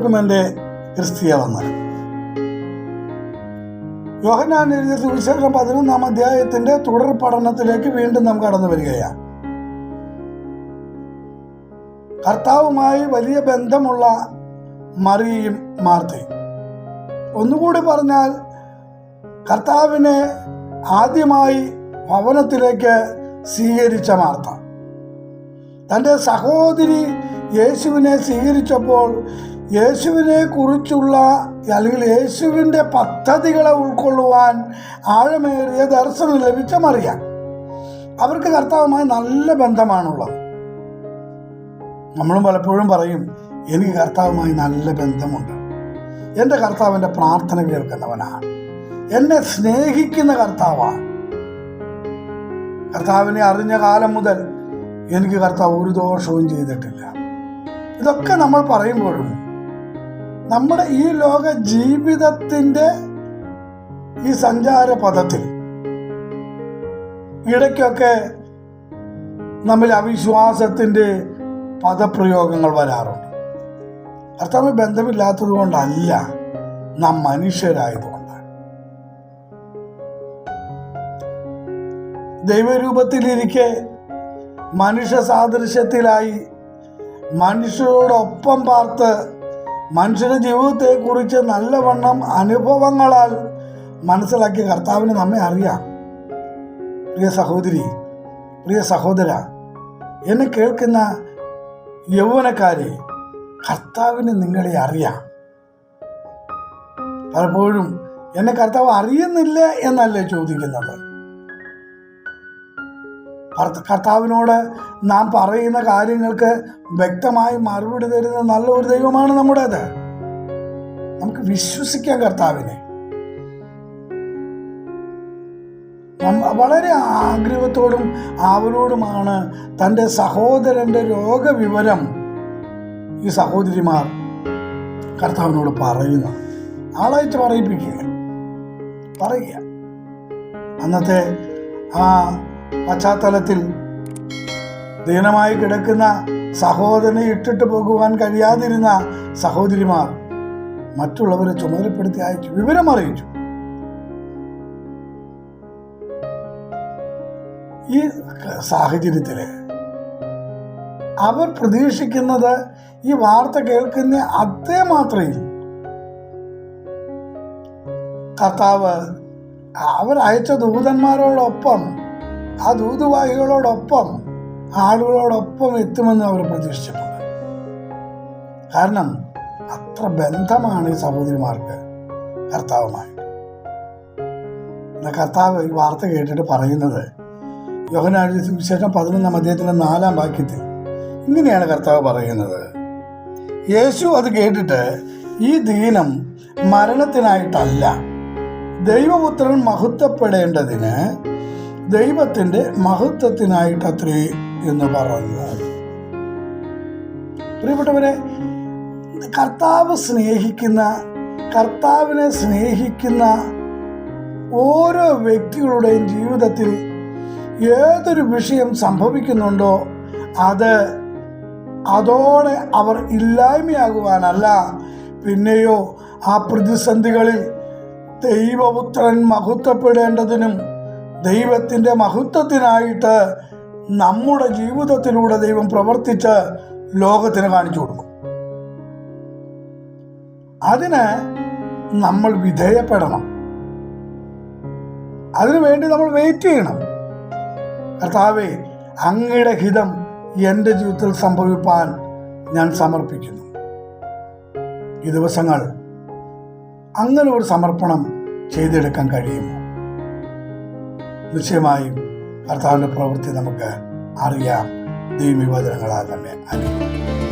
കേൾക്കും എൻ്റെ ക്രിസ്തീയ വന്നാൽ. യോഹന്നാൻ എഴുതിയ സുവിശേഷം 11-ാം അധ്യായത്തിന്റെ തുടർ പഠനത്തിലേക്ക് വീണ്ടും നാം കടന്നു വരികയാണ്. കർത്താവുമായി വലിയ ബന്ധമുള്ള മറിയയും മാർത്തയും, ഒന്നുകൂടി പറഞ്ഞാൽ കർത്താവിനെ ആദ്യമായി ഭവനത്തിലേക്ക് സ്വീകരിച്ച മാർത്ത, തൻ്റെ സഹോദരി യേശുവിനെ സ്വീകരിച്ചപ്പോൾ യേശുവിനെ കുറിച്ചുള്ള അല്ലെങ്കിൽ യേശുവിൻ്റെ പദ്ധതികളെ ഉൾക്കൊള്ളുവാൻ ആഴമേറിയ ദർശനം ലഭിച്ച മറിയ. അവർക്ക് കർത്താവുമായി നല്ല ബന്ധമാണുള്ളത്. നമ്മളും പലപ്പോഴും പറയും, എനിക്ക് കർത്താവുമായി നല്ല ബന്ധമുണ്ട്, എൻ്റെ കർത്താവിൻ്റെ പ്രാർത്ഥന കേൾക്കുന്നവനാണ്, എന്നെ സ്നേഹിക്കുന്ന കർത്താവാണ്, കർത്താവിനെ അറിഞ്ഞ കാലം മുതൽ എനിക്ക് കർത്താവ് ഒരു ദോഷവും ചെയ്തിട്ടില്ല. ഇതൊക്കെ നമ്മൾ പറയുമ്പോഴും നമ്മുടെ ഈ ലോക ജീവിതത്തിൻ്റെ ഈ സഞ്ചാര പദത്തിൽ ഇടയ്ക്കൊക്കെ നമ്മൾ അവിശ്വാസത്തിൻ്റെ പദപ്രയോഗങ്ങൾ വരാറുണ്ട്. കർത്താവ് ബന്ധമില്ലാത്തത് കൊണ്ടല്ല, നാം മനുഷ്യരായതുകൊണ്ടാണ്. ദൈവരൂപത്തിലിരിക്കെ മനുഷ്യ സാദൃശ്യത്തിലായി മനുഷ്യരോടൊപ്പം പാർത്ത് മനുഷ്യരുടെ ജീവിതത്തെക്കുറിച്ച് നല്ലവണ്ണം അനുഭവങ്ങളാൽ മനസ്സിലാക്കിയ കർത്താവിന് നമ്മെ അറിയാം. പ്രിയ സഹോദരി, പ്രിയ സഹോദര, എന്നെ കേൾക്കുന്ന യൗവനക്കാരെ, കർത്താവിന് നിങ്ങളെ അറിയാം. പലപ്പോഴും എന്നെ കർത്താവ് അറിയുന്നില്ല എന്നല്ലേ ചോദിക്കുന്നത്. കർത്താവിനോട് നാം പറയുന്ന കാര്യങ്ങൾക്ക് വ്യക്തമായി മറുപടി തരുന്ന നല്ല ഒരു ദൈവമാണ് നമ്മുടേത്. നമുക്ക് വിശ്വസിക്കാം കർത്താവിനെ. വളരെ ആഗ്രഹത്തോടും ആവലോടുമാണ് തൻ്റെ സഹോദരൻ്റെ രോഗവിവരം ഈ സഹോദരിമാർ കർത്താവിനോട് പറയുന്നത്. ആളായിട്ട് പറയുക. അന്നത്തെ ആ പശ്ചാത്തലത്തിൽ ദീനമായി കിടക്കുന്ന സഹോദരനെ ഇട്ടിട്ട് പോകുവാൻ കഴിയാതിരുന്ന സഹോദരിമാർ മറ്റുള്ളവരെ ചുമതലപ്പെടുത്തി അയച്ചു, വിവരം അറിയിച്ചു. ഈ സാഹചര്യത്തില് അവർ പ്രതീക്ഷിക്കുന്നത് ഈ വാർത്ത കേൾക്കുന്ന അതേ മാത്രയിൽ കർത്താവ് അവരയച്ച ദൂതന്മാരോടൊപ്പം, ആ ദൂതുവാഹികളോടൊപ്പം, ആളുകളോടൊപ്പം എത്തുമെന്ന് അവർ പ്രതീക്ഷിച്ചിട്ടുണ്ട്. കാരണം അത്ര ബന്ധമാണ് ഈ സഹോദരിമാർക്ക് കർത്താവുമായി. കർത്താവ് ഈ വാർത്ത കേട്ടിട്ട് പറയുന്നത് യോഹന്നാൻ എഴുതിയ സുവിശേഷം 11-ാം അധ്യായത്തിന്റെ 4-ാം വാക്യത്തിൽ ഇങ്ങനെയാണ് കർത്താവ് പറയുന്നത്: യേശു അത് കേട്ടിട്ട്, ഈ ദീനം മരണത്തിനായിട്ടല്ല, ദൈവപുത്രൻ മഹത്വപ്പെടേണ്ടതിന് ദൈവത്തിന്റെ മഹത്വത്തിനായിട്ടത്രേ എന്ന് പറഞ്ഞു. പ്രിയപ്പെട്ടവരെ, കർത്താവിനെ സ്നേഹിക്കുന്ന ഓരോ വ്യക്തികളുടെയും ജീവിതത്തിൽ ഏതൊരു വിഷയം സംഭവിക്കുന്നുണ്ടോ അതോടെ അവർ ഇല്ലായ്മയാകുവാനല്ല, പിന്നെയോ ആ പ്രതിസന്ധികളിൽ ദൈവപുത്രൻ മഹത്വപ്പെടേണ്ടതിനും ദൈവത്തിൻ്റെ മഹത്വത്തിനായിട്ട് നമ്മുടെ ജീവിതത്തിലൂടെ ദൈവം പ്രവർത്തിച്ച് ലോകത്തിന് കാണിച്ചു കൊടുക്കും. അതിന് നമ്മൾ വിധേയപ്പെടണം. അതിനുവേണ്ടി നമ്മൾ വെയിറ്റ് ചെയ്യണം. കർത്താവേ, അങ്ങയുടെ ഹിതം എൻ്റെ ജീവിതത്തിൽ സംഭവിപ്പാൻ ഞാൻ സമർപ്പിക്കുന്നു. ഈ ദിവസങ്ങൾ അങ്ങനെ ഒരു സമർപ്പണം ചെയ്തെടുക്കാൻ കഴിയുമോ? നിശ്ചയമായും കർത്താവിൻ്റെ പ്രവൃത്തി നമുക്ക് അറിയാം. ദൈവവചനങ്ങളാൽ തന്നെ അനുഭവിക്കും.